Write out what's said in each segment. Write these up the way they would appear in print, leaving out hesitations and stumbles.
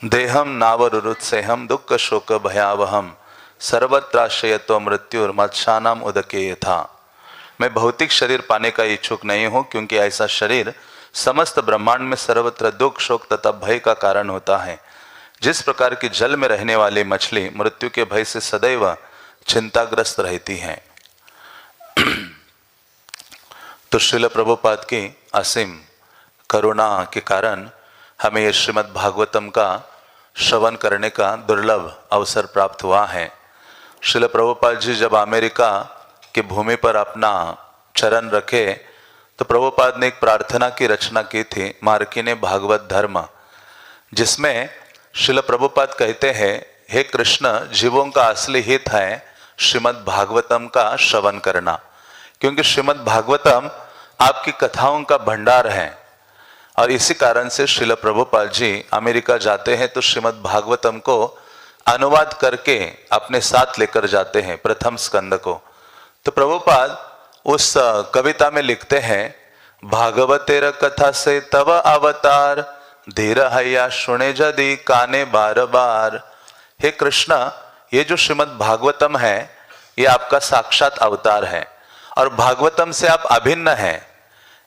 देहम नावरुरुत्सेहम दुख शोक भयावहम सर्वत्राश्रयत्व मृत्युर मत्स्यानाम उदके यथा। मैं भौतिक शरीर पाने का इच्छुक नहीं हूँ, क्योंकि ऐसा शरीर समस्त ब्रह्मांड में सर्वत्र दुख शोक तथा भय का कारण होता है। जिस प्रकार की जल में रहने वाली मछली मृत्यु के भय से सदैव चिंताग्रस्त रहती है। तो श्रील प्रभुपाद की असीम करुणा के कारण हमें ये श्रीमद् भागवतम का श्रवण करने का दुर्लभ अवसर प्राप्त हुआ है। श्रील प्रभुपाद जी जब अमेरिका की भूमि पर अपना चरण रखे तो प्रभुपाद ने एक प्रार्थना की रचना की थी, मार्किने भागवत धर्म, जिसमें श्रील प्रभुपाद कहते हैं, हे कृष्ण, जीवों का असली हित है श्रीमद् भागवतम का श्रवण करना, क्योंकि श्रीमद् भागवतम आपकी कथाओं का भंडार है। और इसी कारण से श्रील प्रभुपाद जी अमेरिका जाते हैं तो श्रीमद् भागवतम को अनुवाद करके अपने साथ लेकर जाते हैं, प्रथम स्कंद को। तो प्रभुपाद उस कविता में लिखते हैं, भागवतेर कथा से तव अवतार धीर हैया सुने जदि काने बार बार। हे कृष्ण, ये जो श्रीमद् भागवतम है ये आपका साक्षात अवतार है और भागवतम से आप अभिन्न हैं।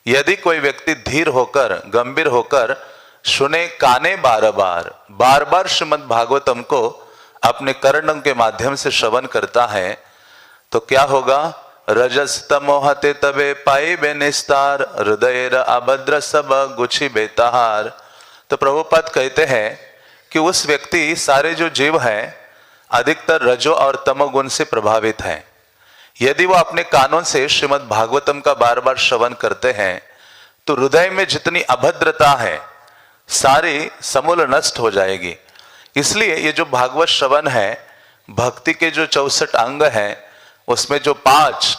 यदि कोई व्यक्ति धीर होकर गंभीर होकर सुने, काने बार बार श्रीमद् भागवतम को अपने कर्णों के माध्यम से श्रवण करता है तो क्या होगा? रजस्तमोहते तबे पाई बे निस्तार हृदय अभद्र सब गुछी बेताहार। तो प्रभुपाद कहते हैं कि उस व्यक्ति, सारे जो जीव हैं अधिकतर रजो और तमोगुण से प्रभावित हैं। यदि वो अपने कानों से श्रीमद् भागवतम का बार बार श्रवण करते हैं तो हृदय में जितनी अभद्रता है सारी समूल नष्ट हो जाएगी। इसलिए ये जो भागवत श्रवण है, भक्ति के जो 64 अंग हैं उसमें जो 5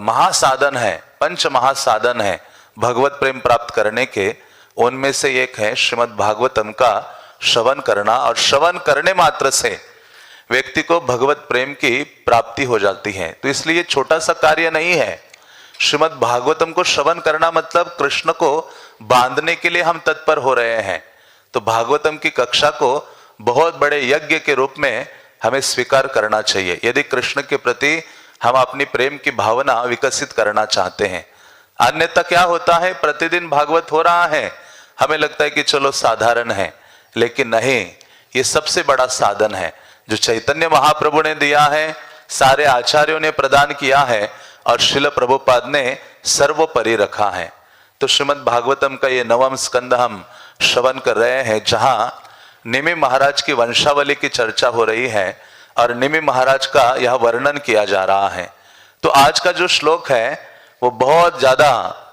महासाधन है, 5 महासाधन है भगवत प्रेम प्राप्त करने के, उनमें से एक है श्रीमद् भागवतम का श्रवण करना। और श्रवण करने मात्र से व्यक्ति को भगवत प्रेम की प्राप्ति हो जाती है। तो इसलिए छोटा सा कार्य नहीं है। श्रीमद् भागवतम को श्रवण करना मतलब कृष्ण को बांधने के लिए हम तत्पर हो रहे हैं। तो भागवतम की कक्षा को बहुत बड़े यज्ञ के रूप में हमें स्वीकार करना चाहिए, यदि कृष्ण के प्रति हम अपनी प्रेम की भावना विकसित करना चाहते हैं। अन्यथा क्या होता है, प्रतिदिन भागवत हो रहा है, हमें लगता है कि चलो साधारण है, लेकिन नहीं, ये सबसे बड़ा साधन है जो चैतन्य महाप्रभु ने दिया है, सारे आचार्यों ने प्रदान किया है और श्रील प्रभुपाद ने सर्वोपरि रखा है। तो श्रीमद् भागवतम का ये 9वां स्कंद हम श्रवण कर रहे हैं, जहां निमि महाराज की वंशावली की चर्चा हो रही है और निमि महाराज का यह वर्णन किया जा रहा है। तो आज का जो श्लोक है वो बहुत ज्यादा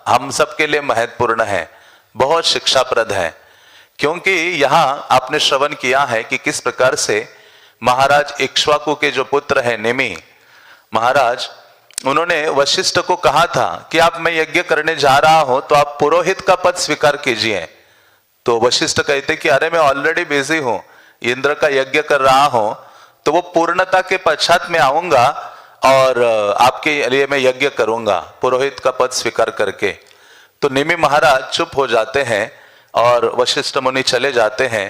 हम सबके लिए महत्वपूर्ण है, बहुत शिक्षाप्रद है, क्योंकि यहां आपने श्रवण किया है कि किस प्रकार से महाराज इक्ष्वाकु के जो पुत्र हैं निमि महाराज, उन्होंने वशिष्ठ को कहा था कि आप, मैं यज्ञ करने जा रहा हूं तो आप पुरोहित का पद स्वीकार कीजिए। तो वशिष्ठ कहते कि अरे मैं ऑलरेडी बिजी हूं, इंद्र का यज्ञ कर रहा हूं, तो वो पूर्णता के पश्चात में आऊंगा और आपके लिए मैं यज्ञ करूंगा पुरोहित का पद स्वीकार करके। तो निमि महाराज चुप हो जाते हैं और वशिष्ठ मुनि चले जाते हैं।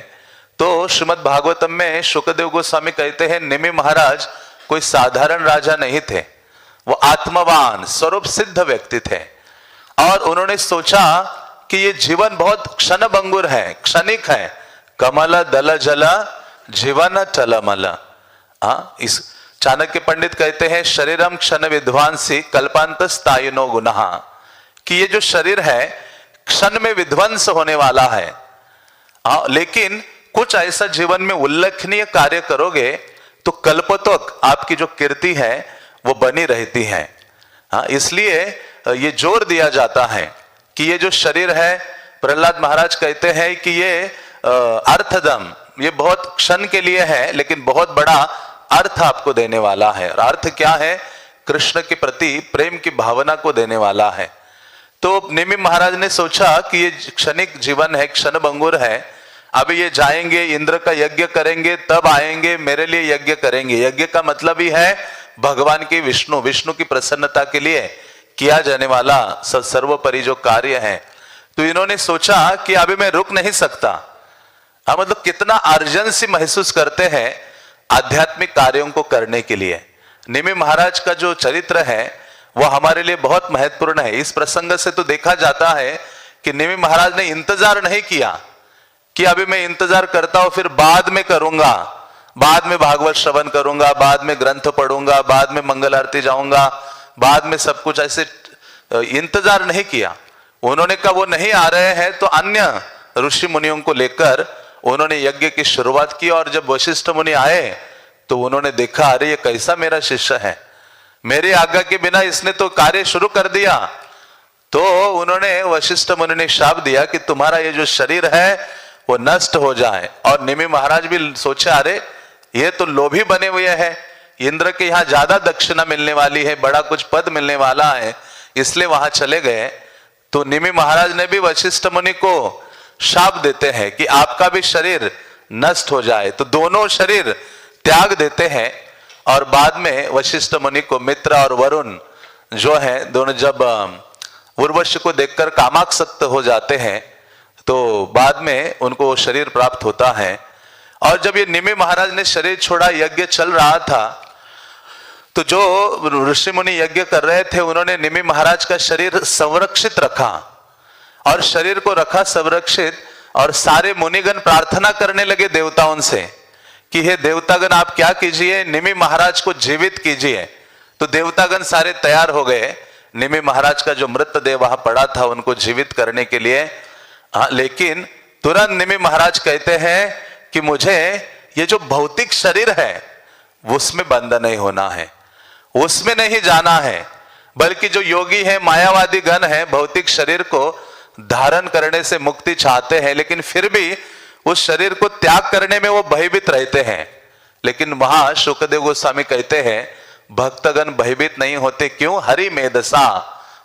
तो श्रीमद् भागवतम में शुकदेव गोस्वामी कहते हैं, निमि महाराज कोई साधारण राजा नहीं थे, वो आत्मवान स्वरूप सिद्ध व्यक्ति थे और उन्होंने सोचा कि ये जीवन बहुत क्षणभंगुर है, क्षणिक है। कमल दल जल जीवन टलमल। इस चाणक्य पंडित कहते हैं, शरीरम क्षण विध्वंसी कल्पांत स्थायिनो गुनः, कि ये जो शरीर है क्षण में विध्वंस होने वाला है, लेकिन कुछ ऐसा जीवन में उल्लेखनीय कार्य करोगे तो कल्पों तक आपकी जो कीर्ति है वो बनी रहती है। इसलिए ये जोर दिया जाता है कि ये जो शरीर है, प्रहलाद महाराज कहते हैं कि ये अर्थदम, ये बहुत क्षण के लिए है लेकिन बहुत बड़ा अर्थ आपको देने वाला है। और अर्थ क्या है? कृष्ण के प्रति प्रेम की भावना को देने वाला है। तो निमि महाराज ने सोचा कि ये क्षणिक जीवन है, क्षणभंगुर है, अब ये जाएंगे इंद्र का यज्ञ करेंगे, तब आएंगे मेरे लिए यज्ञ करेंगे। यज्ञ का मतलब ही है भगवान की विष्णु की प्रसन्नता के लिए किया जाने वाला सर्वोपरि जो कार्य है। तो इन्होंने सोचा कि अभी मैं रुक नहीं सकता, हाँ, मतलब कितना अर्जेंसी महसूस करते हैं आध्यात्मिक कार्यों को करने के लिए। निमि महाराज का जो चरित्र है वो हमारे लिए बहुत महत्वपूर्ण है। इस प्रसंग से तो देखा जाता है कि निमि महाराज ने इंतजार नहीं किया कि अभी मैं इंतजार करता हूं फिर बाद में करूंगा, बाद में भागवत श्रवण करूंगा, बाद में ग्रंथ पढ़ूंगा, बाद में मंगल आरती जाऊंगा, बाद में सब कुछ, ऐसे इंतजार नहीं किया। उन्होंने कहा वो नहीं आ रहे हैं तो अन्य ऋषि मुनियों को लेकर उन्होंने यज्ञ की शुरुआत की। और जब वशिष्ठ मुनि आए तो उन्होंने देखा, अरे ये कैसा मेरा शिष्य है, मेरी आज्ञा के बिना इसने तो कार्य शुरू कर दिया। तो उन्होंने वशिष्ठ मुनि ने शाप दिया कि तुम्हारा ये जो शरीर है वो नष्ट हो जाए। और निमि महाराज भी सोचे, अरे ये तो लोभी बने हुए हैं, इंद्र के यहाँ ज्यादा दक्षिणा मिलने वाली है, बड़ा कुछ पद मिलने वाला है, इसलिए वहां चले गए। तो निमि महाराज ने भी वशिष्ठ मुनि को शाप देते हैं कि आपका भी शरीर नष्ट हो जाए। तो दोनों शरीर त्याग देते हैं। और बाद में वशिष्ठ मुनि को मित्र और वरुण जो है दोनों जब उर्वशी को देखकर कामासक्त हो जाते हैं तो बाद में उनको वो शरीर प्राप्त होता है। और जब ये निमि महाराज ने शरीर छोड़ा, यज्ञ चल रहा था, तो जो ऋषि मुनि यज्ञ कर रहे थे उन्होंने निमि महाराज का शरीर संरक्षित रखा और शरीर को रखा संरक्षित। और सारे मुनिगण प्रार्थना करने लगे देवताओं से कि हे देवतागण आप क्या कीजिए, निमि महाराज को जीवित कीजिए। तो देवतागण सारे तैयार हो गए। निमि महाराज का जो मृतदेह वहां पड़ा था उनको जीवित करने के लिए। लेकिन तुरंत निमि महाराज कहते हैं कि मुझे ये जो भौतिक शरीर है उसमें बंद नहीं होना है, उसमें नहीं जाना है, बल्कि जो योगी है, मायावादी गण है, भौतिक शरीर को धारण करने से मुक्ति चाहते हैं, लेकिन फिर भी उस शरीर को त्याग करने में वो भयभीत रहते हैं। लेकिन वहां शुकदेव गोस्वामी कहते हैं भक्तगण भयभीत नहीं होते। क्यों? हरि मेधसा,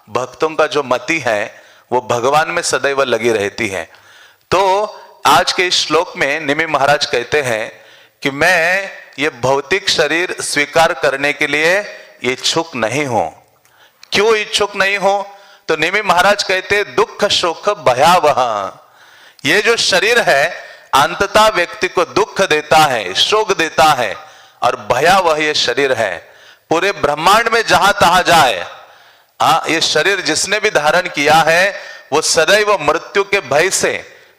भक्तों का जो मति है वो भगवान में सदैव लगी रहती है। तो आज के इस श्लोक में निमि महाराज कहते हैं कि मैं ये भौतिक शरीर स्वीकार करने के लिए इच्छुक नहीं हूं। क्यों इच्छुक नहीं हूं? तो निमि महाराज कहते दुख शोक भयावह, ये जो शरीर है अंततः व्यक्ति को दुख देता है, शोक देता है और भयावह ये शरीर है। पूरे ब्रह्मांड में जहां तहां जाए ये शरीर जिसने भी धारण किया है वो सदैव मृत्यु के भय से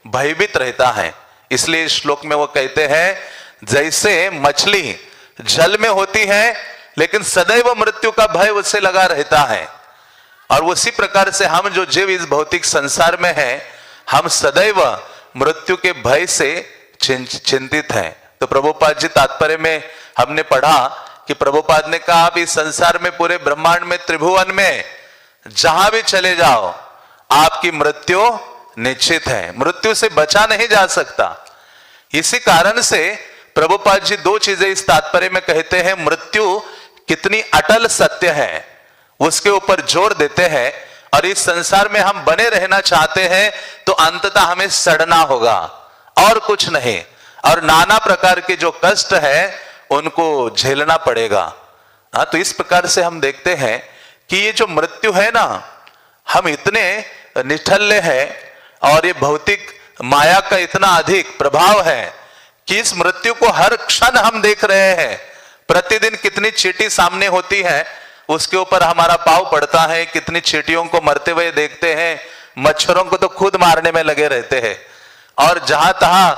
भयभीत रहता है। इसलिए इस श्लोक में वो कहते हैं जैसे मछली जल में होती है लेकिन सदैव मृत्यु का भय उससे लगा रहता है, और उसी प्रकार से हम जो जीव इस भौतिक संसार में हैं हम सदैव मृत्यु के भय से चिंतित हैं। तो प्रभुपाद जी तात्पर्य में हमने पढ़ा कि प्रभुपाद ने कहा आप इस संसार में, पूरे ब्रह्मांड में, त्रिभुवन में जहां भी चले जाओ आपकी मृत्यु निश्चित है, मृत्यु से बचा नहीं जा सकता। इसी कारण से प्रभुपाद जी दो चीजें इस तात्पर्य में कहते हैं, मृत्यु कितनी अटल सत्य है उसके ऊपर जोर देते हैं। और इस संसार में हम बने रहना चाहते हैं तो अंततः हमें सड़ना होगा और कुछ नहीं, और नाना प्रकार के जो कष्ट है उनको झेलना पड़ेगा। तो इस प्रकार से हम देखते हैं कि ये जो मृत्यु है ना, हम इतने निठल्ले हैं और ये भौतिक माया का इतना अधिक प्रभाव है कि इस मृत्यु को हर क्षण हम देख रहे हैं। प्रतिदिन कितनी चींटी सामने होती है उसके ऊपर हमारा पाव पड़ता है, कितनी चींटियों को मरते हुए देखते हैं, मच्छरों को तो खुद मारने में लगे रहते हैं, और जहां तहां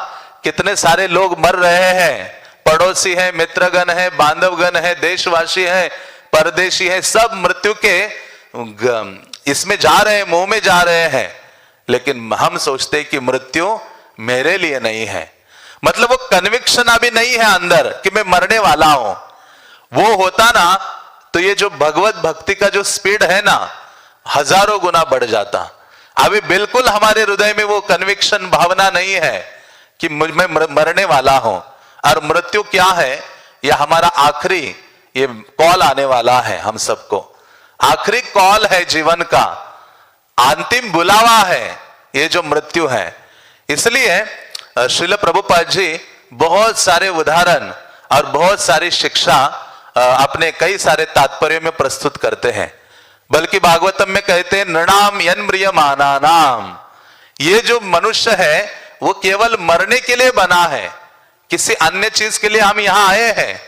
कितने सारे लोग मर रहे हैं, पड़ोसी है, मित्रगण है, बांधवगण है, देशवासी है, परदेशी है, सब मृत्यु के इसमें जा रहे हैं, मुंह में जा रहे हैं। लेकिन हम सोचते हैं कि मृत्यु मेरे लिए नहीं है, मतलब वो कन्विक्शन अभी नहीं है अंदर कि मैं मरने वाला हूं। वो होता ना तो ये जो भगवत भक्ति का जो स्पीड है ना हजारों गुना बढ़ जाता। अभी बिल्कुल हमारे हृदय में वो कन्विक्शन भावना नहीं है कि मैं मरने वाला हूं। और मृत्यु क्या है? यह हमारा आखिरी ये कॉल आने वाला है, हम सबको आखिरी कॉल है, जीवन का अंतिम बुलावा है ये जो मृत्यु है। इसलिए श्रील प्रभुपाद जी बहुत सारे उदाहरण और बहुत सारी शिक्षा अपने कई सारे तात्पर्यों में प्रस्तुत करते हैं। बल्कि भागवतम में कहते हैं नृणाम यन्म्रियमाणानाम, ये जो मनुष्य है वो केवल मरने के लिए बना है, किसी अन्य चीज के लिए हम यहां आए हैं।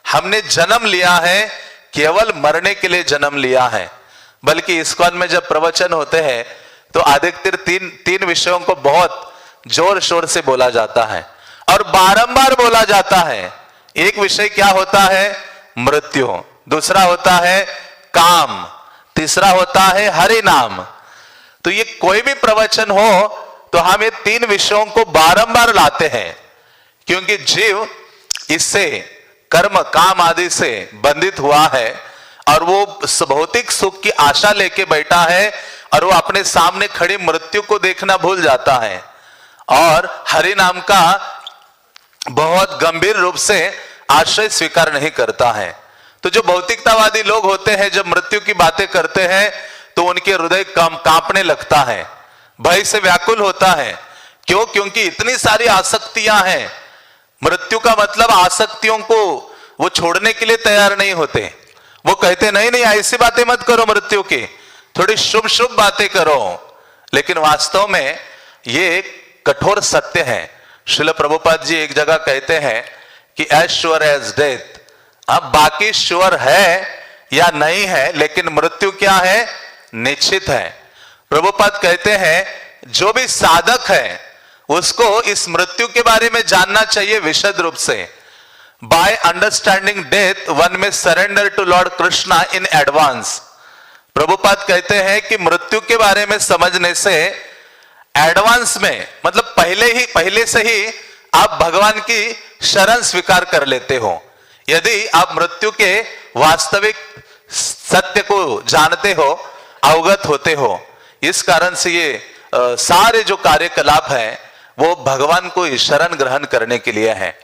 हमने जन्म लिया है, केवल मरने के लिए जन्म लिया है। बल्कि इस्कॉन में जब प्रवचन होते हैं तो अधिकतर तीन विषयों को बहुत जोर शोर से बोला जाता है और बारंबार बोला जाता है। एक विषय क्या होता है? मृत्यु। दूसरा होता है काम। तीसरा होता है हरि नाम। तो ये कोई भी प्रवचन हो तो हम ये तीन विषयों को बारंबार लाते हैं, क्योंकि जीव इससे कर्म काम आदि से बंधित हुआ है और वो भौतिक सुख की आशा लेके बैठा है और वो अपने सामने खड़ी मृत्यु को देखना भूल जाता है और हरि नाम का बहुत गंभीर रूप से आश्रय स्वीकार नहीं करता है। तो जो भौतिकतावादी लोग होते हैं, जब मृत्यु की बातें करते हैं तो उनके हृदय कांपने लगता है, भय से व्याकुल होता है। क्यों? क्योंकि इतनी सारी आसक्तियां हैं। मृत्यु का मतलब आसक्तियों को वो छोड़ने के लिए तैयार नहीं होते। वो कहते नहीं नहीं ऐसी बातें मत करो मृत्यु की, थोड़ी शुभ शुभ बातें करो। लेकिन वास्तव में ये कठोर सत्य है। श्रील प्रभुपाद जी एक जगह कहते हैं कि एज श्योर एज डेथ। अब बाकी श्योर है या नहीं है, लेकिन मृत्यु क्या है? निश्चित है। प्रभुपाद कहते हैं जो भी साधक है उसको इस मृत्यु के बारे में जानना चाहिए विशद रूप से। By understanding death one may surrender to lord Krishna in advance. Prabhupada कहते हैं कि मृत्यु के बारे में समझने से एडवांस में, मतलब पहले से ही आप भगवान की शरण स्वीकार कर लेते हो। यदि आप मृत्यु के वास्तविक सत्य को जानते हो, अवगत होते हो। इस कारण से ये सारे जो कार्यकलाप है वो भगवान को शरण ग्रहण करने के लिए है।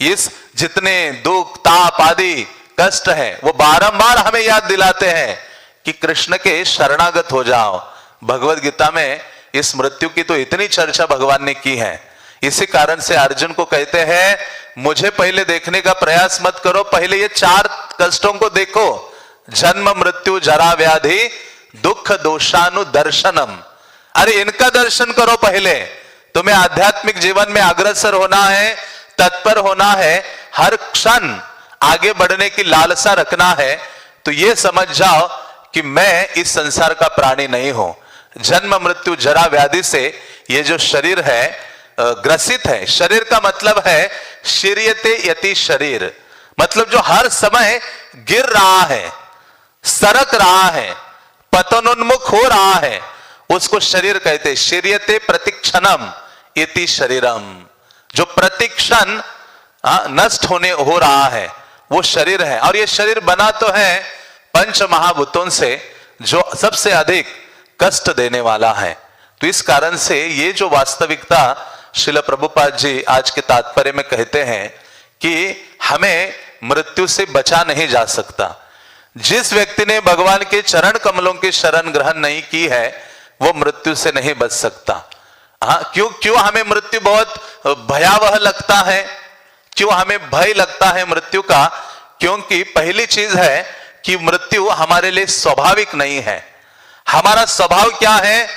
इस जितने दुख ताप आदि कष्ट है वो बारंबार हमें याद दिलाते हैं कि कृष्ण के शरणागत हो जाओ। भगवत गीता में इस मृत्यु की तो इतनी चर्चा भगवान ने की है। इसी कारण से अर्जुन को कहते हैं मुझे पहले देखने का प्रयास मत करो, पहले ये 4 कष्टों को देखो। जन्म मृत्यु जरा व्याधि दुख दोषानुदर्शनम। अरे इनका दर्शन करो पहले। तुम्हें आध्यात्मिक जीवन में अग्रसर होना है, तत्पर होना है, हर क्षण आगे बढ़ने की लालसा रखना है, तो ये समझ जाओ कि मैं इस संसार का प्राणी नहीं हूं। जन्म मृत्यु जरा व्याधि से ये जो शरीर है ग्रसित है। शरीर का मतलब है शरीयते यति शरीर, मतलब जो हर समय गिर रहा है, सरक रहा है, पतनोन्मुख हो रहा है, उसको शरीर कहते। शरीयते प्रतिक्षणम इति शरीरम। जो प्रतिक्षण नष्ट होने हो रहा है वो शरीर है। और ये शरीर बना तो है पंच महाभूतों से, जो सबसे अधिक कष्ट देने वाला है। तो इस कारण से ये जो वास्तविकता श्रील प्रभुपाद जी आज के तात्पर्य में कहते हैं कि हमें मृत्यु से बचा नहीं जा सकता। जिस व्यक्ति ने भगवान के चरण कमलों की शरण ग्रहण नहीं की है वो मृत्यु से नहीं बच सकता। क्यों हमें मृत्यु बहुत भयावह लगता है, क्यों हमें भय लगता है मृत्यु का? क्योंकि पहली चीज है कि मृत्यु हमारे लिए स्वाभाविक नहीं है। हमारा स्वभाव क्या है?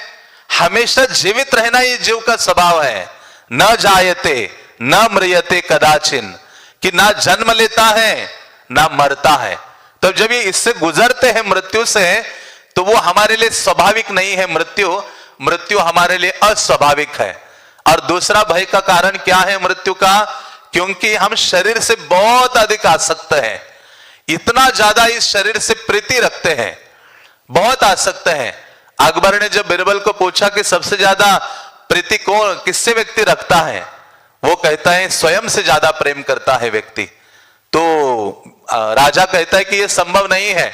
हमेशा जीवित रहना ही जीव का स्वभाव है। न जायते न म्रियते कदाचिन, कि ना जन्म लेता है ना मरता है। तो जब ये इससे गुजरते हैं मृत्यु से, तो वो हमारे लिए स्वाभाविक नहीं है। मृत्यु हमारे लिए अस्वाभाविक है। और दूसरा भय का कारण क्या है मृत्यु का? क्योंकि हम शरीर से बहुत अधिक आसक्त हैं, इतना ज्यादा इस शरीर से प्रीति रखते हैं, बहुत आसक्त हैं। अकबर ने जब बिरबल को पूछा कि सबसे ज्यादा प्रीति कौन किससे व्यक्ति रखता है, वो कहता है स्वयं से ज्यादा प्रेम करता है व्यक्ति। तो राजा कहता है कि यह संभव नहीं है,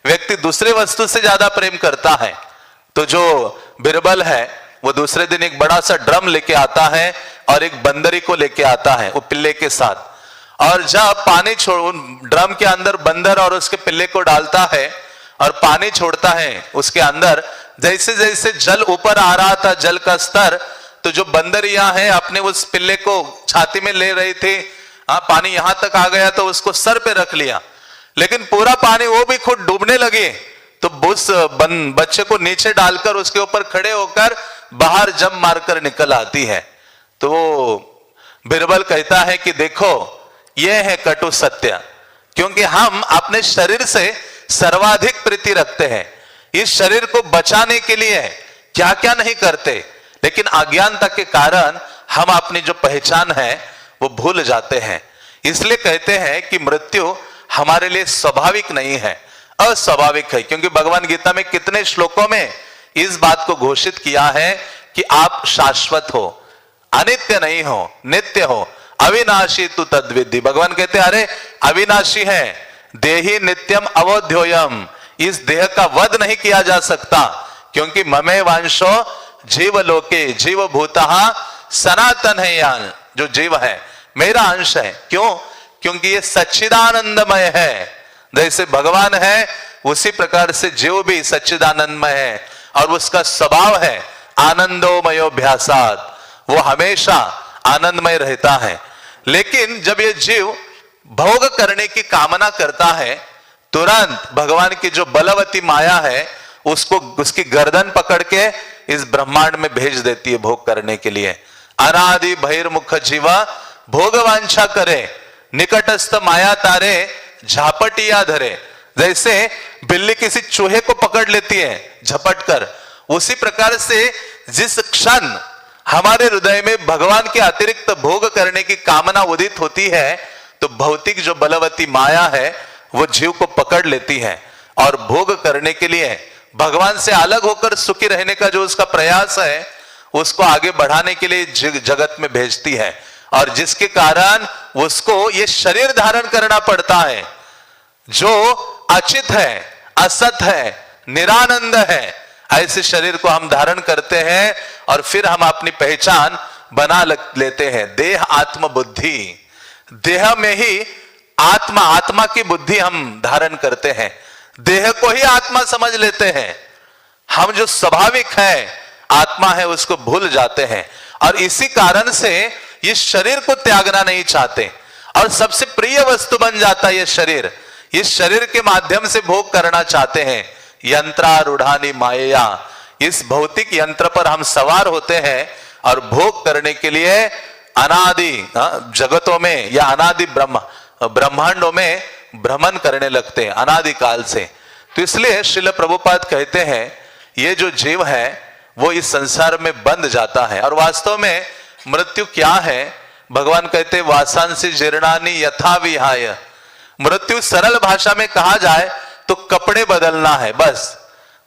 व्यक्ति दूसरे वस्तु से ज्यादा प्रेम करता है। तो जो बिरबल है वो दूसरे दिन एक बड़ा सा ड्रम लेके आता है और एक बंदरी को लेके आता है वो पिल्ले के साथ। और जब पानी छोड़ ड्रम के अंदर बंदर और उसके पिल्ले को डालता है और पानी छोड़ता है उसके अंदर, जैसे जैसे जल ऊपर आ रहा था, जल का स्तर, तो जो बंदरियां हैं अपने उस पिल्ले को छाती में ले रही थी। पानी यहां तक आ गया तो उसको सर पे रख लिया, लेकिन पूरा पानी वो भी खुद डूबने लगे। तो उस बच्चे को नीचे डालकर उसके ऊपर खड़े होकर बाहर जंप मारकर निकल आती है। तो वो बिरबल कहता है कि देखो यह है कटु सत्य, क्योंकि हम अपने शरीर से सर्वाधिक प्रीति रखते हैं। इस शरीर को बचाने के लिए क्या क्या नहीं करते, लेकिन अज्ञानता के कारण हम अपनी जो पहचान है वो भूल जाते हैं। इसलिए कहते हैं कि मृत्यु हमारे लिए स्वाभाविक नहीं है, अस्वाभाविक है। क्योंकि भगवान गीता में कितने श्लोकों में इस बात को घोषित किया है कि आप शाश्वत हो, अनित्य नहीं हो, नित्य हो, अविनाशी तु तद्विद्धि। भगवान कहते हैं अरे अविनाशी है, देहि नित्यम अवध्योयम, इस देह का वध नहीं किया जा सकता, क्योंकि ममे वांशो जीव लोके जीव भूतः सनातन है। यान जो जीव है मेरा अंश है। क्यों? क्योंकि ये सच्चिदानंदमय है। जैसे भगवान है उसी प्रकार से जीव भी सच्चिदानंदमय है, और उसका स्वभाव है आनंदोमयोभ्यासात्, वो हमेशा आनंदमय रहता है। लेकिन जब ये जीव भोग करने की कामना करता है, तुरंत भगवान की जो बलवती माया है उसको उसकी गर्दन पकड़ के इस ब्रह्मांड में भेज देती है भोग करने के लिए। अनादि बहिर्मुख जीवा भोगवांछा करे, निकटस्थ माया तारे झापटिया धरे। जैसे बिल्ली किसी चूहे को पकड़ लेती है झपट कर, उसी प्रकार से जिस क्षण हमारे हृदय में भगवान के अतिरिक्त भोग करने की कामना उदित होती है, तो भौतिक जो बलवती माया है वो जीव को पकड़ लेती है और भोग करने के लिए भगवान से अलग होकर सुखी रहने का जो उसका प्रयास है उसको आगे बढ़ाने के लिए जगत में भेजती है, और जिसके कारण उसको ये शरीर धारण करना पड़ता है जो अचित है, असत है, निरानंद है। ऐसे शरीर को हम धारण करते हैं और फिर हम अपनी पहचान बना लेते हैं। देह आत्म बुद्धि, देह में ही आत्मा की बुद्धि हम धारण करते हैं, देह को ही आत्मा समझ लेते हैं। हम जो स्वाभाविक है आत्मा है उसको भूल जाते हैं, और इसी कारण से ये शरीर को त्यागना नहीं चाहते, और सबसे प्रिय वस्तु बन जाता है ये शरीर। इस शरीर के माध्यम से भोग करना चाहते हैं। यंत्रारूढ़ानि मायया, इस भौतिक यंत्र पर हम सवार होते हैं और भोग करने के लिए अनादि जगतों में या अनादि ब्रह्मांडों में भ्रमण करने लगते हैं अनादि काल से। तो इसलिए श्रील प्रभुपाद कहते हैं ये जो जीव है वो इस संसार में बंध जाता है। और वास्तव में मृत्यु क्या है? भगवान कहते वासांसि जीर्णानि यथा विहाय। मृत्यु सरल भाषा में कहा जाए तो कपड़े बदलना है, बस।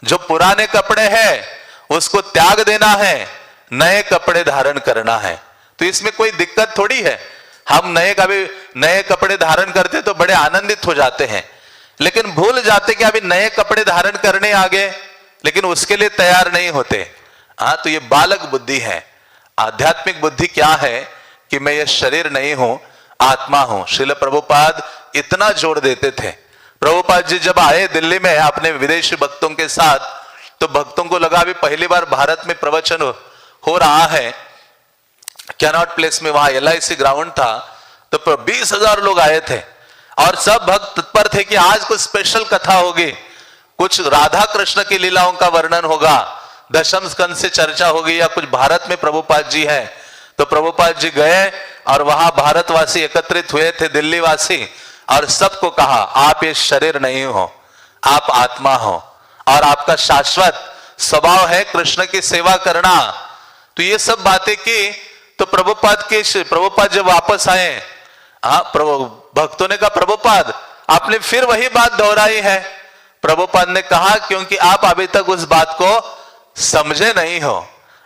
जो पुराने कपड़े हैं उसको त्याग देना है, नए कपड़े धारण करना है। तो इसमें कोई दिक्कत थोड़ी है। हम नए कपड़े धारण करते तो बड़े आनंदित हो जाते हैं, लेकिन भूल जाते कि अभी नए कपड़े धारण करने आगे, लेकिन उसके लिए तैयार नहीं होते। हाँ, तो ये बालक बुद्धि है। आध्यात्मिक बुद्धि क्या है कि मैं ये शरीर नहीं हूं, आत्मा हूं। श्रील प्रभुपाद इतना जोर देते थे। प्रभुपाद जी जब आए दिल्ली में अपने विदेशी भक्तों के साथ, तो भक्तों को लगा अभी पहली बार भारत में प्रवचन हो रहा है। कैनॉट प्लेस में वहां LIC ग्राउंड था, तो 20,000 लोग आए थे और सब भक्त तत्पर थे कि आज कुछ स्पेशल कथा होगी, कुछ राधा कृष्ण की लीलाओं का वर्णन होगा, दशम स्कंद से चर्चा होगी, या कुछ भारत में प्रभुपाद जी है। तो प्रभुपाद जी गए और वहां भारतवासी एकत्रित हुए थे, दिल्ली वासी, और सबको कहा आप ये शरीर नहीं हो, आप आत्मा हो, और आपका शाश्वत स्वभाव है कृष्ण की सेवा करना। तो ये सब बातें की। तो प्रभुपाद जब वापस आए, भक्तों ने कहा प्रभुपाद आपने फिर वही बात दोहराई है। प्रभुपाद ने कहा क्योंकि आप अभी तक उस बात को समझे नहीं हो,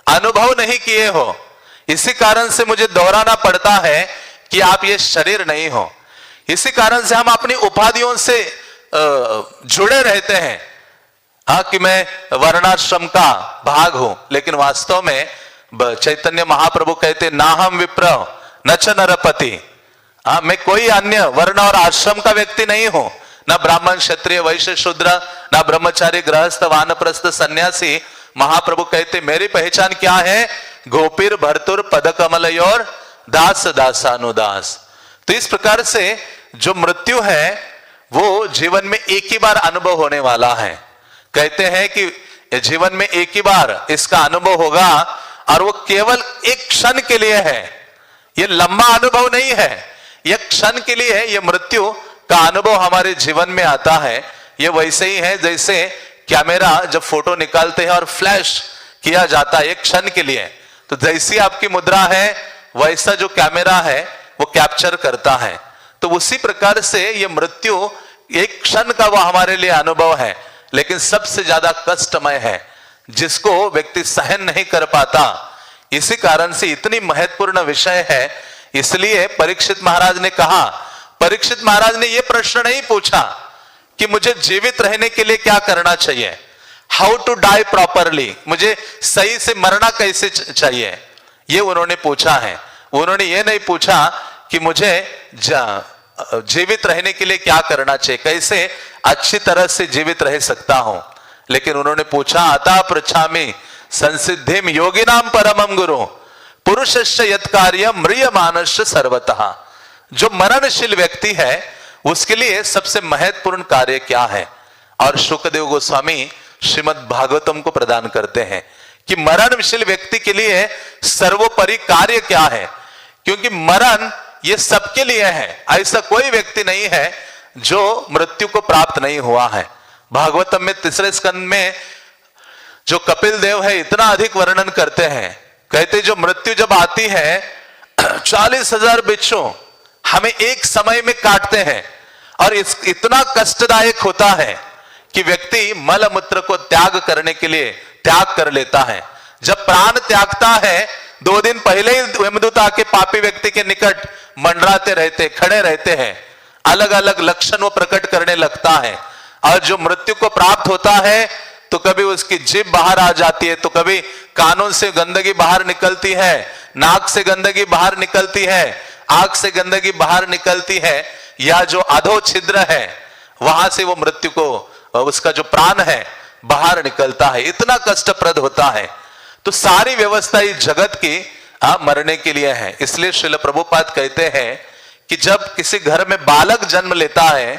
अनुभव नहीं किए हो, इसी कारण से मुझे दोहराना पड़ता है कि आप ये शरीर नहीं हो। इसी कारण से हम अपनी उपाधियों से जुड़े रहते हैं, हाँ, कि मैं वर्णाश्रम का भाग हूं, लेकिन वास्तव में चैतन्य महाप्रभु कहते ना हम विप्र न च नरपति। हाँ, मैं कोई अन्य वर्ण और आश्रम का व्यक्ति नहीं हूं, ना ब्राह्मण क्षत्रिय वैश्य शूद्र, ना ब्रह्मचारी गृहस्थ वानप्रस्थ सन्यासी। महाप्रभु कहते मेरी पहचान क्या है? गोपीर भरतुर पद कमलयोर दास दासानुदास। तो इस प्रकार से जो मृत्यु है वो जीवन में एक ही बार अनुभव होने वाला है। कहते हैं कि जीवन में एक ही बार इसका अनुभव होगा, और वो केवल एक क्षण के लिए है, ये लंबा अनुभव नहीं है, ये क्षण के लिए है। ये मृत्यु का अनुभव हमारे जीवन में आता है। ये वैसे ही है जैसे कैमरा जब फोटो निकालते हैं और फ्लैश किया जाता है एक क्षण के लिए, तो जैसी आपकी मुद्रा है वैसा जो कैमरा है वो कैप्चर करता है। तो उसी प्रकार से ये मृत्यु एक क्षण का वो हमारे लिए अनुभव है, लेकिन सबसे ज्यादा कष्टमय है, जिसको व्यक्ति सहन नहीं कर पाता। इसी कारण से इतनी महत्वपूर्ण विषय है। इसलिए परीक्षित महाराज ने कहा, परीक्षित महाराज ने यह प्रश्न नहीं पूछा कि मुझे जीवित रहने के लिए क्या करना चाहिए, हाउ टू डाई प्रॉपरली, मुझे सही से मरना कैसे चाहिए, ये उन्होंने पूछा है। उन्होंने ये नहीं पूछा कि मुझे जीवित रहने के लिए क्या करना चाहिए, कैसे अच्छी तरह से जीवित रह सकता हूं, लेकिन उन्होंने पूछा अतः पृच्छामि संसिद्धिम योगिनाम परमम गुरु पुरुषस्य यत् कार्य म्रियमानस्य सर्वतः। जो मरणशील व्यक्ति है उसके लिए सबसे महत्वपूर्ण कार्य क्या है, और शुकदेव गोस्वामी श्रीमद् भागवतम को प्रदान करते हैं कि मरणशील व्यक्ति के लिए सर्वोपरि कार्य क्या है, क्योंकि मरण ये सबके लिए है। ऐसा कोई व्यक्ति नहीं है जो मृत्यु को प्राप्त नहीं हुआ है। भागवतम में तीसरे स्कंद में जो कपिल देव है इतना अधिक वर्णन करते हैं, कहते जो मृत्यु जब आती है 40,000 बिच्छू हमें एक समय में काटते हैं, और इतना कष्टदायक होता है कि व्यक्ति मल मूत्र को त्याग करने के लिए त्याग कर लेता है। जब प्राण त्यागता है 2 दिन पहले ही यमदूत आके पापी व्यक्ति के निकट मंडराते रहते, खड़े रहते हैं, अलग अलग लक्षण वो प्रकट करने लगता है। और जो मृत्यु को प्राप्त होता है तो कभी उसकी जीभ बाहर आ जाती है, तो कभी कानों से गंदगी बाहर निकलती है, नाक से गंदगी बाहर निकलती है, आंख से गंदगी बाहर निकलती है, या जो अधो छिद्र है वहां से वो मृत्यु को उसका जो प्राण है बाहर निकलता है। इतना कष्टप्रद होता है। तो सारी व्यवस्था इस जगत की मरने के लिए है। इसलिए श्रील प्रभुपाद कहते हैं कि जब किसी घर में बालक जन्म लेता है,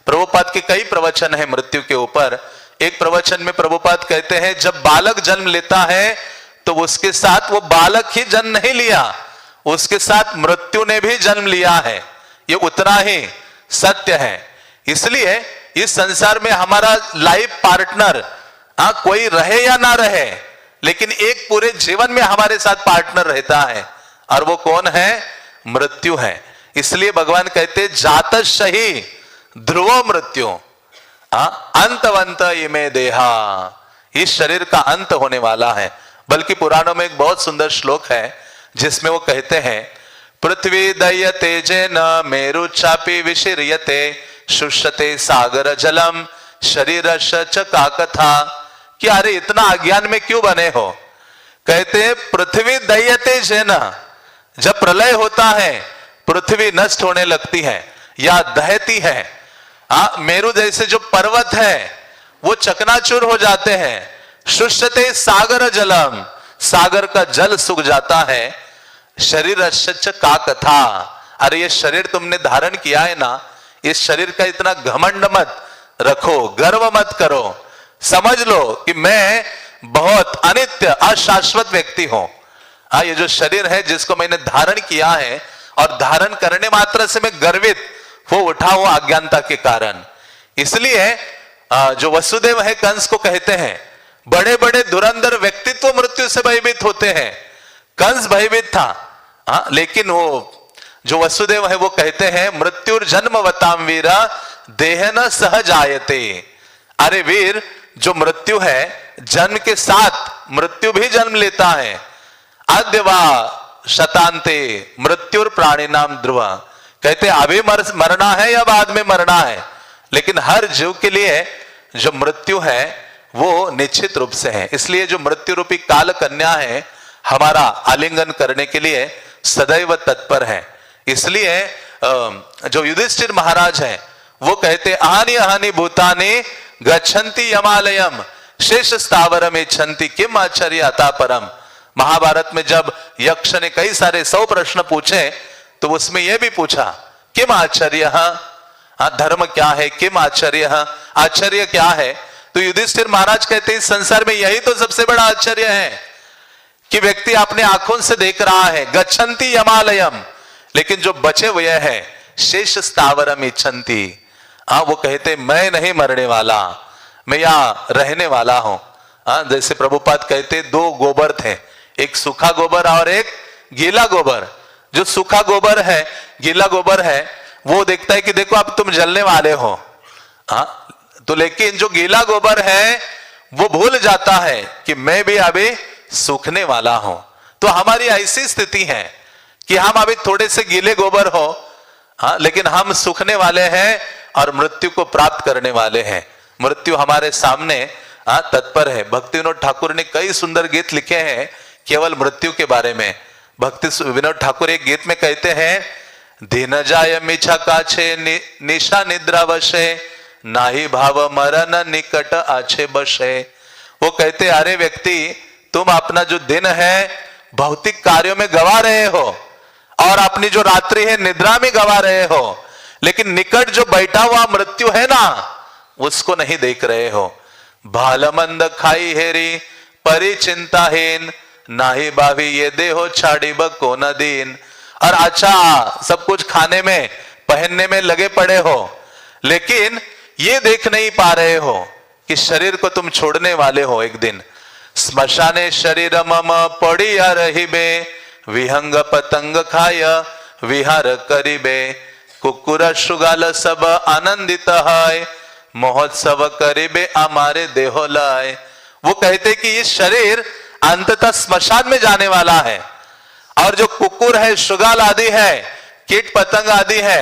प्रभुपाद के कई प्रवचन है मृत्यु के ऊपर। एक प्रवचन में प्रभुपाद कहते हैं जब बालक जन्म लेता है तो उसके साथ वो बालक ही जन्म नहीं लिया, उसके साथ मृत्यु ने भी जन्म लिया है। ये उतना ही सत्य है। इसलिए इस संसार में हमारा लाइफ पार्टनर कोई रहे या ना रहे, लेकिन एक पूरे जीवन में हमारे साथ पार्टनर रहता है, और वो कौन है? मृत्यु है। इसलिए भगवान कहते जातश्शहि ध्रुवो मृत्यु अंतवंत इमे देहा, इस शरीर का अंत होने वाला है। बल्कि पुराणों में एक बहुत सुंदर श्लोक है जिसमें वो कहते हैं पृथ्वी दयते जेन मेरु चापी विशीर्यते शुष्यते सागर जलम शरीरस्य च का कथा। कि अरे इतना अज्ञान में क्यों बने हो? कहते हैं पृथ्वी दयते जेन, जब प्रलय होता है पृथ्वी नष्ट होने लगती है या दहती है। मेरु जैसे जो पर्वत है वो चकनाचूर हो जाते हैं। शुष्यते सागर जलम, सागर का जल सूख जाता है। शरीरस्य च का कथा, अरे ये शरीर तुमने धारण किया है ना, इस शरीर का इतना घमंड मत रखो, गर्व मत करो, समझ लो कि मैं बहुत अनित्य अशाश्वत व्यक्ति हूं। ये जो शरीर है जिसको मैंने धारण किया है, और धारण करने मात्र से मैं गर्वित हो उठा हूं अज्ञानता के कारण। इसलिए जो वसुदेव है कंस को कहते हैं बड़े बड़े धुरंधर व्यक्तित्व मृत्यु से भयभीत होते हैं। कंस भयभीत था, लेकिन वो जो वसुदेव है वो कहते हैं मृत्युर जन्मवताम वीरा देहन सहज आयते। अरे वीर, जो मृत्यु है जन्म के साथ मृत्यु भी जन्म लेता है। अद्यवा शतांते मृत्युर प्राणी नाम ध्रुव, कहते अभी मरना है या बाद में मरना है, लेकिन हर जीव के लिए जो मृत्यु है वो निश्चित रूप से है। इसलिए जो मृत्यु रूपी काल कन्या है हमारा आलिंगन करने के लिए सदैव तत्पर है। इसलिए जो युधिष्ठिर महाराज हैं वो कहते आनि हानि भूतानि गच्छन्ति यमालयम शेष स्थावरम इच्छन्ति किम आश्चर्य अता परम। महाभारत में जब यक्ष ने कई सारे 100 प्रश्न पूछे तो उसमें यह भी पूछा किम आश्चर्य, धर्म क्या है, किम आश्चर्य, आश्चर्य क्या है? तो युधिष्ठिर महाराज कहते इस संसार में यही तो सबसे बड़ा आश्चर्य है कि व्यक्ति अपने आंखों से देख रहा है गच्छन्ति यमालयम, लेकिन जो बचे हुए हैं शेष स्थावरम इच्छन्ति, वो कहते मैं नहीं मरने वाला, मैं यहां रहने वाला हूं। जैसे प्रभुपाद कहते दो गोबर थे, एक सूखा गोबर और एक गीला गोबर। जो सूखा गोबर है, गीला गोबर है, वो देखता है कि देखो अब तुम जलने वाले हो, तो लेकिन जो गीला गोबर है वो भूल जाता है कि मैं भी अभी सूखने वाला हूं। तो हमारी ऐसी स्थिति है कि हम अभी थोड़े से गीले गोबर हो, लेकिन हम सूखने वाले हैं और मृत्यु को प्राप्त करने वाले हैं। मृत्यु हमारे सामने तत्पर है। भक्ति विनोद ठाकुर ने कई सुंदर गीत लिखे हैं केवल मृत्यु के बारे में। भक्ति विनोद ठाकुर एक गीत में कहते हैं दिन जाय मिछा काछे निशा निद्रा वशे, नाही भाव मरण निकट आछे बसे। वो कहते अरे व्यक्ति, तुम अपना जो दिन है भौतिक कार्यों में गवा रहे हो और अपनी जो रात्रि है निद्रा में गवा रहे हो, लेकिन निकट जो बैठा हुआ मृत्यु है ना उसको नहीं देख रहे हो। भालमंद खाई हेरी परि चिंताहीन, नाही बावी ये देहो छाड़ी बको न दीन। और अच्छा सब कुछ खाने में पहनने में लगे पड़े हो, लेकिन ये देख नहीं पा रहे हो कि शरीर को तुम छोड़ने वाले हो एक दिन। स्मशाने शरीर मम पड़िया रहिबे, विहंग पतंग खाय विहार करिबे। कुकुर शुगाल सब आनंदित है, महोत्सव करिबे हमारे देहो लाए। वो कहते कि ये शरीर अंततः स्मशान में जाने वाला है, और जो कुकुर है, शुगाल आदि है, कीट पतंग आदि है,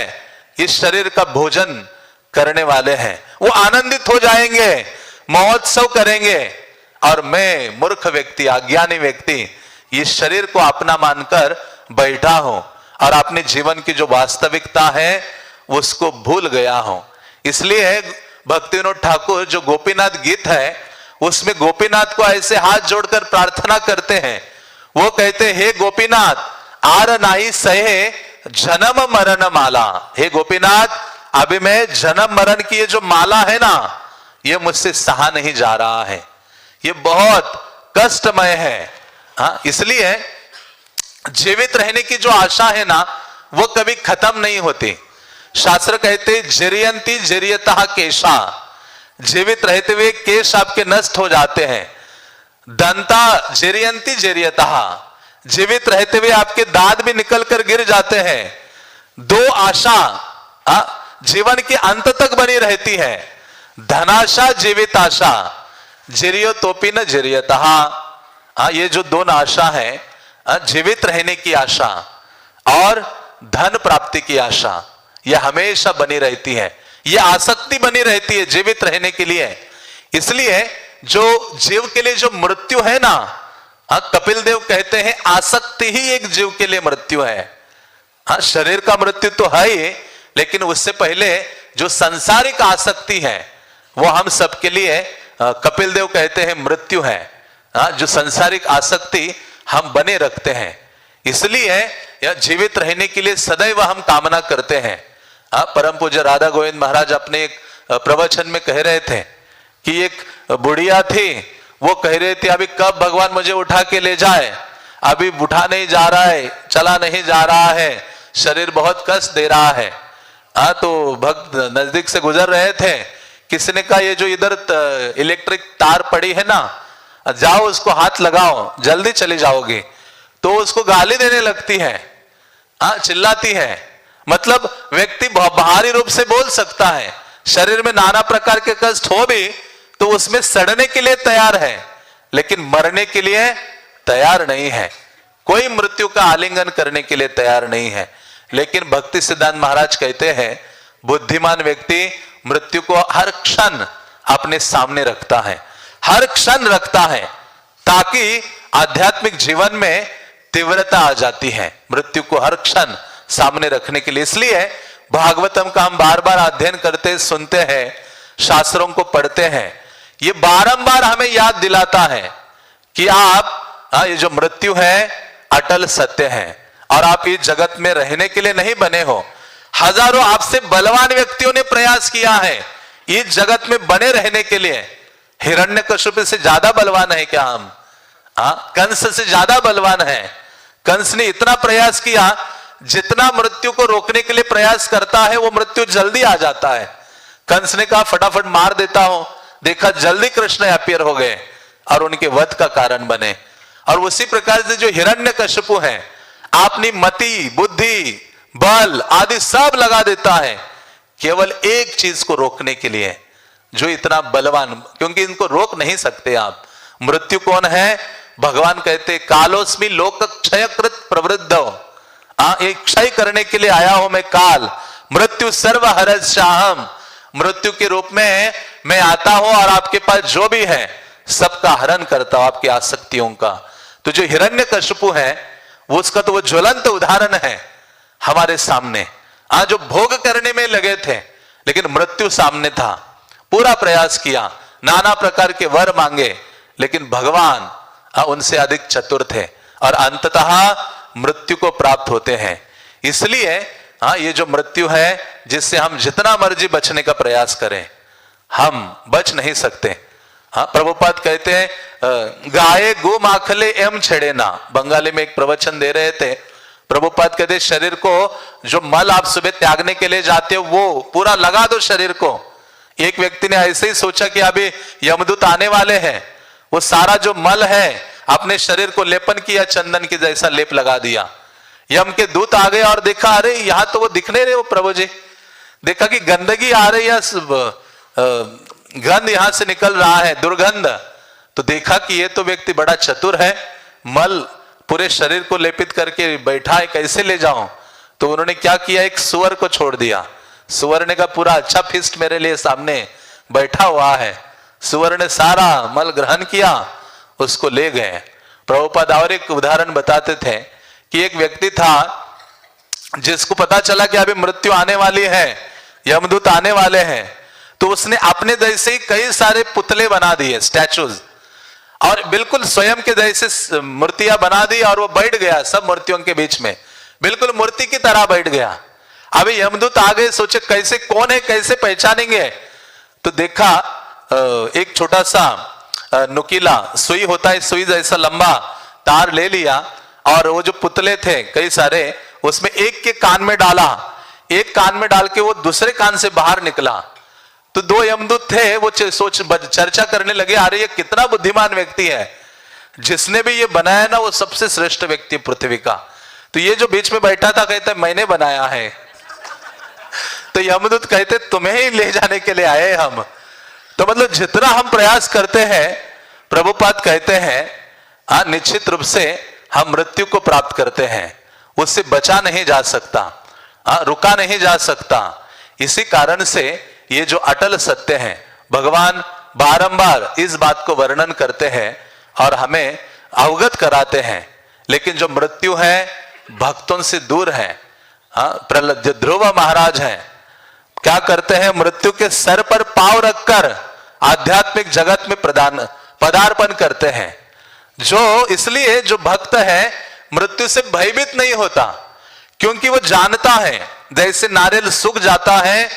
इस शरीर का भोजन करने वाले हैं। वो आनंदित हो जाएंगे, महोत्सव करेंगे, और मैं मूर्ख व्यक्ति, अज्ञानी व्यक्ति इस शरीर को अपना मानकर बैठा हूं और अपने जीवन की जो वास्तविकता है उसको भूल गया हूं। इसलिए भक्ति विनोद ठाकुर जो गोपीनाथ गीत है उसमें गोपीनाथ को ऐसे हाथ जोड़कर प्रार्थना करते हैं। वो कहते हे गोपीनाथ, आर नाही सहे जन्म मरण माला। हे गोपीनाथ, अभी मैं जन्म मरण की ये जो माला है ना, ये मुझसे सहा नहीं जा रहा है, ये बहुत कष्टमय है। इसलिए जीवित रहने की जो आशा है ना वो कभी खत्म नहीं होती। शास्त्र कहते जिरियंती जिरियतः केशा, जीवित रहते हुए केश आपके नष्ट हो जाते हैं। दंता जिरियंती जिरियतः, जीवित रहते हुए आपके दांत भी निकल कर गिर जाते हैं। दो आशा जीवन के अंत तक बनी रहती है, धनाशा जीवित आशा, जिरियो तोपी न जिरियतः। ये जो दोनों आशा है, जीवित रहने की आशा और धन प्राप्ति की आशा, यह हमेशा बनी रहती है, यह आसक्ति बनी रहती है जीवित रहने के लिए। इसलिए जो जीव के लिए जो मृत्यु है ना, कपिल देव कहते हैं आसक्ति ही एक जीव के लिए मृत्यु है। शरीर का मृत्यु तो है ही, लेकिन उससे पहले जो सांसारिक आसक्ति है वो हम सबके लिए कपिल देव कहते हैं मृत्यु है। जो सांसारिक आसक्ति हम बने रखते हैं, इसलिए यह जीवित रहने के लिए सदैव हम कामना करते हैं। परम पूज्य राधा गोविंद महाराज अपने एक प्रवचन में कह रहे थे कि एक बुढ़िया थी, वो कह रही थी अभी कब भगवान मुझे उठा के ले जाए, अभी उठा नहीं जा रहा है, चला नहीं जा रहा है, शरीर बहुत कष्ट दे रहा है। तो भक्त नजदीक से गुजर रहे थे, किसी ने कहा ये जो इधर इलेक्ट्रिक तार पड़ी है ना, जाओ उसको हाथ लगाओ, जल्दी चली जाओगी। तो उसको गाली देने लगती है, चिल्लाती है। मतलब व्यक्ति बाहरी रूप से बोल सकता है, शरीर में नाना प्रकार के कष्ट हो भी तो उसमें सड़ने के लिए तैयार है, लेकिन मरने के लिए तैयार नहीं है। कोई मृत्यु का आलिंगन करने के लिए तैयार नहीं है। लेकिन भक्ति सिद्धांत महाराज कहते हैं बुद्धिमान व्यक्ति मृत्यु को हर क्षण अपने सामने रखता है, हर क्षण रखता है, ताकि आध्यात्मिक जीवन में तीव्रता आ जाती है मृत्यु को हर क्षण सामने रखने के लिए। इसलिए भागवतम का हम बार बार अध्ययन करते सुनते हैं, शास्त्रों को पढ़ते हैं, ये बारंबार हमें याद दिलाता है कि आप ये जो मृत्यु है अटल सत्य है और आप इस जगत में रहने के लिए नहीं बने हो। हजारों आपसे बलवान व्यक्तियों ने प्रयास किया है इस जगत में बने रहने के लिए। हिरण्यकश्यप से ज्यादा बलवान है क्या हम? कंस से ज्यादा बलवान है। कंस ने इतना प्रयास किया, जितना मृत्यु को रोकने के लिए प्रयास करता है वो मृत्यु जल्दी आ जाता है। कंस ने कहा फटाफट मार देता हूं, देखा जल्दी कृष्ण अपीयर हो गए और उनके वध का कारण बने। और उसी प्रकार से जो हिरण्यकशिपु है, अपनी मति, बुद्धि, बल आदि सब लगा देता है केवल एक चीज को रोकने के लिए, जो इतना बलवान, क्योंकि इनको रोक नहीं सकते आप। मृत्यु कौन है? भगवान कहते कालोस्मि लोक क्षयकृत प्रवृद्धो, एक क्षय करने के लिए आया हूं मैं काल। मृत्यु सर्व हरस्याहम, मृत्यु के रूप में मैं आता हूं और आपके पास जो भी है सबका हरण करता हूं, आपकी आसक्तियों का। तो जो हिरण्यकशिपु है वो उसका तो वो ज्वलंत उदाहरण है हमारे सामने। जो भोग करने में लगे थे लेकिन मृत्यु सामने था, पूरा प्रयास किया, नाना प्रकार के वर मांगे, लेकिन भगवान उनसे अधिक चतुर थे और अंततः मृत्यु को प्राप्त होते हैं। इसलिए ये जो मृत्यु है, जिससे हम जितना मर्जी बचने का प्रयास करें हम बच नहीं सकते। प्रभुपाद कहते हैं गाये गो माखले एम छेड़े ना, बंगाली में एक प्रवचन दे रहे थे। प्रभुपाद कहते शरीर को जो मल आप सुबह त्यागने के लिए जाते हो वो पूरा लगा दो शरीर को। एक व्यक्ति ने ऐसे ही सोचा कि अभी यमदूत आने वाले हैं, वो सारा जो मल है अपने शरीर को लेपन किया, चंदन की जैसा लेप लगा दिया। यम के दूत आ गए और देखा अरे यहां तो वो दिख नहीं रहे वो प्रभु जी, देखा कि गंदगी आ रही है, गंध यहां से निकल रहा है, दुर्गंध। तो देखा कि ये तो व्यक्ति बड़ा चतुर है, मल पूरे शरीर को लेपित करके बैठा है, कैसे ले जाऊं। तो उन्होंने क्या किया, एक सुअर को छोड़ दिया। सुअर ने कहा पूरा अच्छा फिस्ट मेरे लिए सामने बैठा हुआ है। सुअर ने सारा मल ग्रहण किया, उसको ले गए। प्रभुपाद और एक उदाहरण बताते थे कि एक व्यक्ति था जिसको पता चला कि अभी मृत्यु आने वाली है, यमदूत आने वाले हैं, तो उसने अपने जैसे ही कई सारे पुतले बना दिए, स्टैचूज, और बिल्कुल स्वयं के जैसे मूर्तियां बना दी और वो बैठ गया सब मूर्तियों के बीच में, बिल्कुल मूर्ति की तरह बैठ गया। अभी यमदूत आ गए, सोचे कैसे कौन है, कैसे पहचानेंगे। तो देखा एक छोटा सा नुकीला सुई होता है, सुई जैसा लंबा तार ले लिया और वो जो पुतले थे कई सारे, उसमें एक के कान में डाला, एक कान में डाल के वो दूसरे कान से बाहर निकला। तो दो यमदूत थे, वो सोच चर्चा करने लगे, अरे ये कितना बुद्धिमान व्यक्ति है, जिसने भी ये बनाया ना वो सबसे श्रेष्ठ व्यक्ति पृथ्वी का। तो ये जो बीच में बैठा था कहता मैंने बनाया है। तो यमदूत कहते तुम्हें ही ले जाने के लिए आए हम। तो मतलब जितना हम प्रयास करते हैं, प्रभुपाद कहते हैं निश्चित रूप से हम मृत्यु को प्राप्त करते हैं, उससे बचा नहीं जा सकता, रुका नहीं जा सकता। इसी कारण से ये जो अटल सत्य है, भगवान बारंबार इस बात को वर्णन करते हैं और हमें अवगत कराते हैं। लेकिन जो मृत्यु है भक्तों से दूर है। प्रहलाद ध्रुव महाराज हैं, क्या करते हैं, मृत्यु के सर पर पांव रखकर आध्यात्मिक जगत में पदार्पण करते हैं। जो इसलिए जो भक्त है मृत्यु से भयभीत नहीं होता, क्योंकि वो जानता है जैसे नारियल सूख जाता है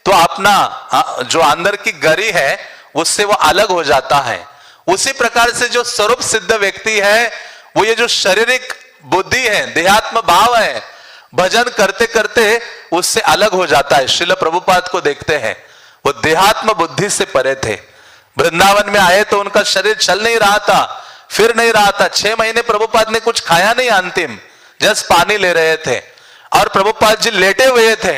तो अपना जो अंदर की गरी है उससे वो अलग हो जाता है। उसी प्रकार से जो स्वरूप सिद्ध व्यक्ति है वो ये जो शारीरिक बुद्धि है, देहात्म भाव है, भजन करते करते उससे अलग हो जाता है। श्रील प्रभुपाद को देखते हैं, वो देहात्म बुद्धि से परे थे। वृंदावन में आए तो उनका शरीर चल नहीं रहा था, फिर नहीं रहा था। 6 महीने प्रभुपाद ने कुछ खाया नहीं, अंतिम जस्ट पानी ले रहे थे और प्रभुपाद जी लेटे हुए थे,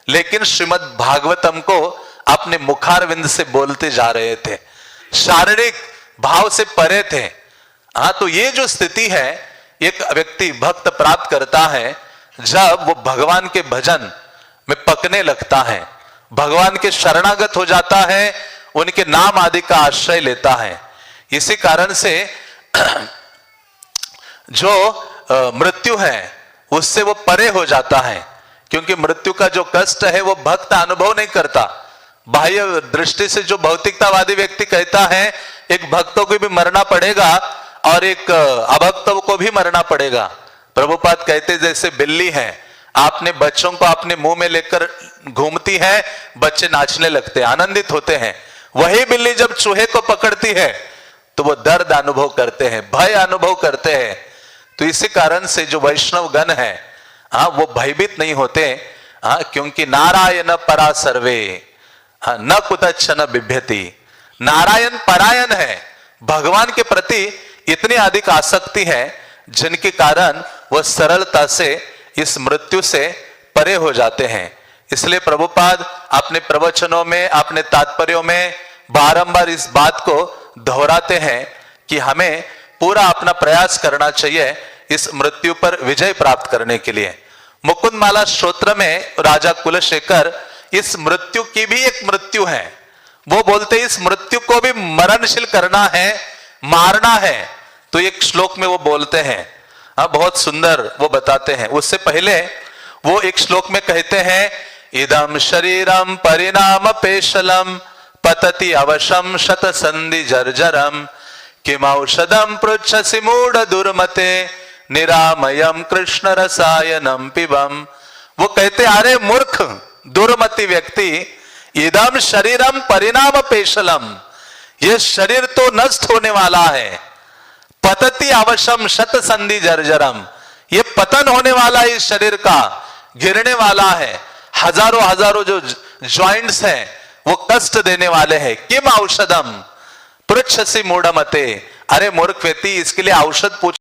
लेकिन श्रीमद् भागवतम को अपने मुखारविंद से बोलते जा रहे थे, शारीरिक भाव से परे थे। तो ये जो स्थिति है एक व्यक्ति भक्त प्राप्त करता है जब वो भगवान के भजन में पकने लगता है, भगवान के शरणागत हो जाता है, उनके नाम आदि का आश्रय लेता है। इसी कारण से जो मृत्यु है उससे वो परे हो जाता है, क्योंकि मृत्यु का जो कष्ट है वो भक्त अनुभव नहीं करता। बाह्य दृष्टि से जो भौतिकतावादी व्यक्ति कहता है एक भक्तों को भी मरना पड़ेगा और एक अभक्तों को भी मरना पड़ेगा। प्रभुपाद कहते जैसे बिल्ली है, आपने बच्चों को अपने मुंह में लेकर घूमती है, बच्चे नाचने लगते हैं, आनंदित होते हैं। वही बिल्ली जब चूहे को पकड़ती है तो वो दर्द अनुभव करते हैं, भय अनुभव करते हैं। तो इसी कारण से जो वैष्णव गण है वो भयभीत नहीं होते, क्योंकि नारायण परा सर्वे न कुतच्छन बिभ्यति। नारायण परायण है, भगवान के प्रति इतनी अधिक आसक्ति है जिनके कारण वह सरलता से इस मृत्यु से परे हो जाते हैं। इसलिए प्रभुपाद अपने प्रवचनों में, अपने तात्पर्यों में बारंबार इस बात को दोहराते हैं कि हमें पूरा अपना प्रयास करना चाहिए इस मृत्यु पर विजय प्राप्त करने के लिए। मुकुंदमाला स्तोत्र में राजा कुलशेखर इस मृत्यु की भी एक मृत्यु है, वो बोलते इस मृत्यु को भी मरणशील करना है, मारना है। तो एक श्लोक में वो बोलते हैं, बहुत सुंदर वो बताते हैं। उससे पहले वो एक श्लोक में कहते हैं, इदम शरीरम परिणाम पेशलम पतति अवशम शत संधि जर्जरम किम औषधम पृच्छसि मूढ़ दुर्मते निरामयम कृष्ण रसायनम पिबम। वो कहते अरे मूर्ख दुर्मति व्यक्ति, इदम शरीरम परिणाम पेशलम, ये शरीर तो नष्ट होने वाला है। पतति अवशम शत संधि जर्जरम, ये पतन होने वाला है, इस शरीर का गिरने वाला है। हजारों हजारों जो जॉइंट्स हैं वो कष्ट देने वाले हैं। किम औषधम पृच्छसि मूढ़मते, अरे मूर्ख व्यक्ति इसके लिए औषध पूछ